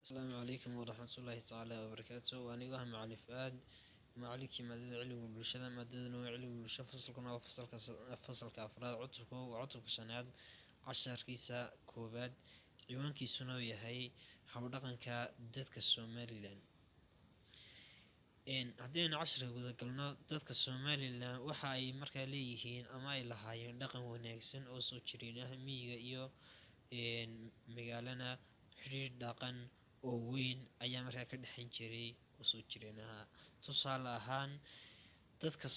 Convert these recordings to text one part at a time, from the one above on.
السلام عليكم ورحمة الله تعالى وبركاته وأنا وهم معلي فؤاد معليكي مادة علم بالشدة مادة نوع علم بالشدة فصلكنا فصل كأفراد عطفكو وعطفك شناد عشر كيسا كوباد عيوان كيسونو يهي حوضقن كددك السومالي لان haddaynu cashriga guda galno dadka somalilan waxa ay markaa leeyihiin ama ay lahaayeen dhaqan wanaagsan oo soo jireen ah miyiga iyo magaalana xiriir dhaqan oo weyn ayaa markaa ka dhexayn jiray oo soo jireen ahaa tusaale ahaan dadka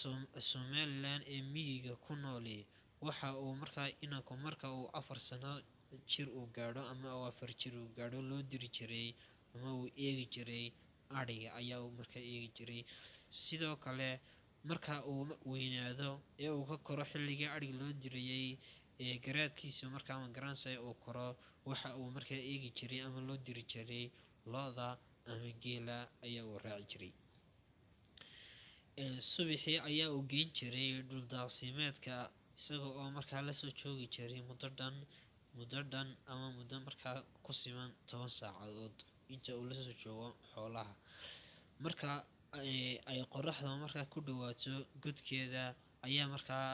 somalilan ee miyiga ku nooli waxa uu markaa inanku marka uu 4 sano jir uu gaadho ama 4 jir uu gaadho loo diri jiray ama uu eegi jiray adhiga ayaa uu markaa eegi jiray sidoo kale marka uu weynaado ee uu ka koro xilligii adhiga loo dirayay garaadkiisa markaa ama garansay uu koro waxa uu markaa eegi jiray ama loo diri jiray looda ama geela ayaa uu raaci jiray subaxii ayaa uu geyn jiray dhul daaqsimeedka isaga oo markaa lasoo joogi jiray muddo dhan ama muddo markaa ku siman 10 saacadood inta uu lasoo joogo xoolaha marka ay qoraxda markaa ku dhawaato godkeeda ayaa markaa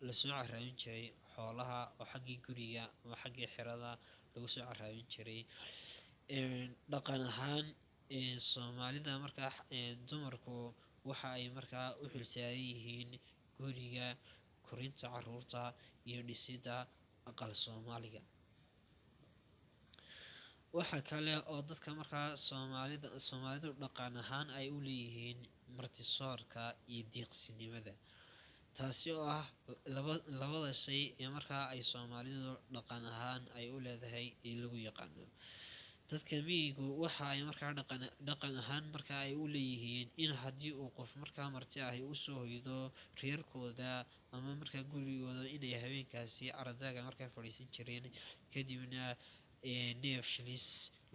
lasoo caraabin jiray xoolaha oo xaggii guriga ama xaggii xerada lagu soo caraabin jiray dhaqan ahaan soomaalida markaa dumarku waxa ay markaa u xilsaaran yihiin guriga korinta caruurta iyo dhisida aqal Soomaaliga waxa kale oo dadka markaa Soomaalidu dhaqan ahaan ay u leeyihiin martisoorka iyo deeqsinimada taasi oo ah labada shay ee markaa ay Soomaalidu dhaqan ahaan ay u leedahay ee lagu yaqaano dadka miyigu waxa ay markaa dhaqan ahaan markaa ay u leeyihiin in haddii uu qof markaa marti ah u soo hoydo reerkooda ama markaa gurigooda inay habeenkaasi ardayga markaa fadhiisan jireen kadibna neef shilis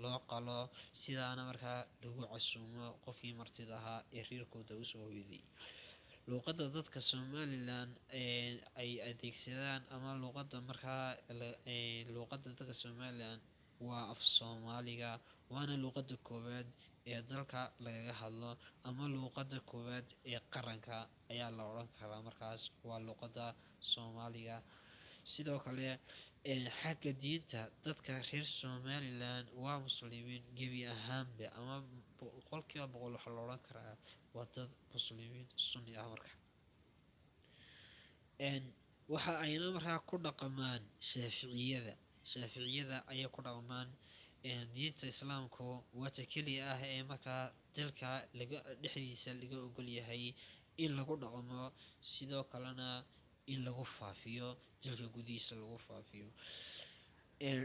loo qalo sidaana markaa lagu casuumo qofkii martida ahaa ee reerkooda u soo hoyday luqadda dadka Somaliland ay adeegsadaan ama luqadda dadka Somaliland waa af Soomaaliga waana luqadda koowaad ee dalka lagaga hadlo ama luqadda koowaad ee qaranka ayaa la oran karaa markaas waa luqadda Soomaaliga sidoo kale xagga diinta dadka reer Somaliland waa muslimiin gebi ahaanba ama boqolkiiba boqol waxa la oran karaa waa dad muslimiin sunni ah marka waxa ayna markaa ku dhaqamaan shaaficiyada ayay ku dhaqmaan diinta islaamku waa ta keliya ah ee markaa dalka dhexdiisa laga ogol yahay in lagu dhaqmo sidoo kalena in lagu faafiyo dalka gudihiisa lagu faafiyo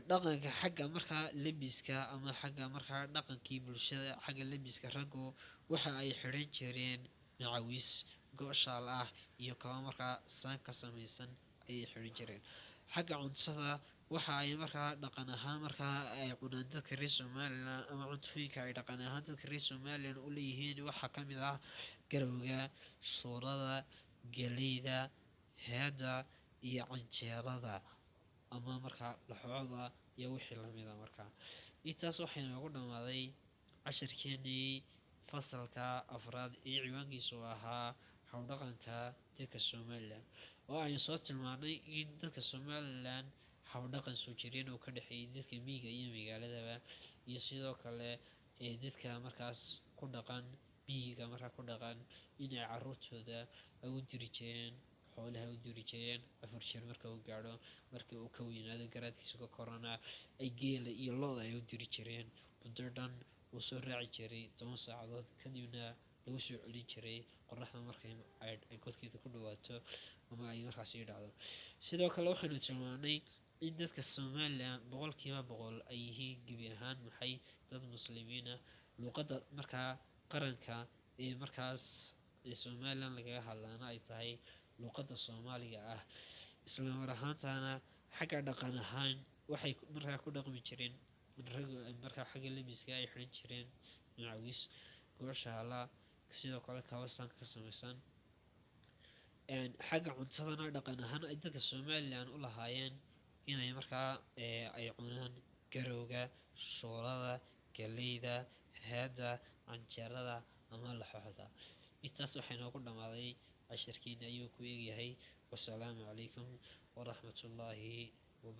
dhaqanka xagga markaa labiska ama xagga markaa dhaqankii bulshada xagga labiska raggu waxa ay xiran jireen macawis go-shaal ah iyo kabo markaa saan ka samaysan ayay xiran jireen xagga cuntada waxa ay markaa dhaqan ahaan markaa ay cunaan dadka reer Somaliland ama cuntooyinka ay dhaqan ahaan dadka reer Somaliland u leeyihiin waxa ka mid ah garowga suurada galeyda heeda iyo canjeerada ama markaa laxooxda iyo wixii lamid ah markaa intaas waxay noogu dhamaaday casharkeenii fasalka afraad ee ciwaankiisu ahaa hab-dhaqanka dadka Somaliland oo aynu soo tilmaanay in dadka Somaliland hab-dhaqan soo jireen oo ka dhexeeyay dadka miyiga iyo magaaladaba iyo sidoo kale dadka markaas ku dhaqan miyiga markaa ku dhaqan inay caruurtooda u diri jireen xoolaha u diri jireen 4 jir marka uu gaadho markii uu ka weynaado garaadkiisa ka korona ay geela iyo looda ay u diri jireen muddo dhan uu soo raaci jiray 10 saacadood kadibna lagu soo celin jiray qoraxda markay ay godkeeda ku dhawaato ama ay markaas dhacdo sidoo kale waxaanu tilmaanay in dadka Somaliland boqolkiiba boqol ay yihiin gebi ahaan maxay dad muslimiin ah luqadda markaa qaranka ee markaas Somaliland lagaga hadlaana ay tahay luqadda Soomaaliga ah isla mar ahaantaana xagga dhaqan ahaan waxay markaa ku dhaqmi jireen raggu markaa xagga labiska ay xiran jireen macawis go-shaala sidoo kale kabo saan ka samaysan xagga cuntadana dhaqan ahaan ay dadka Somaliland u lahaayeen inay markaa ay cunaan garowga shoolada galleyda, haada, canjeerada ama laxooxda. Intaas waxay noogu dhammaaday casharkeena ayuu ku eegyahay. Wassalaamu calaykum waraxmatullaahi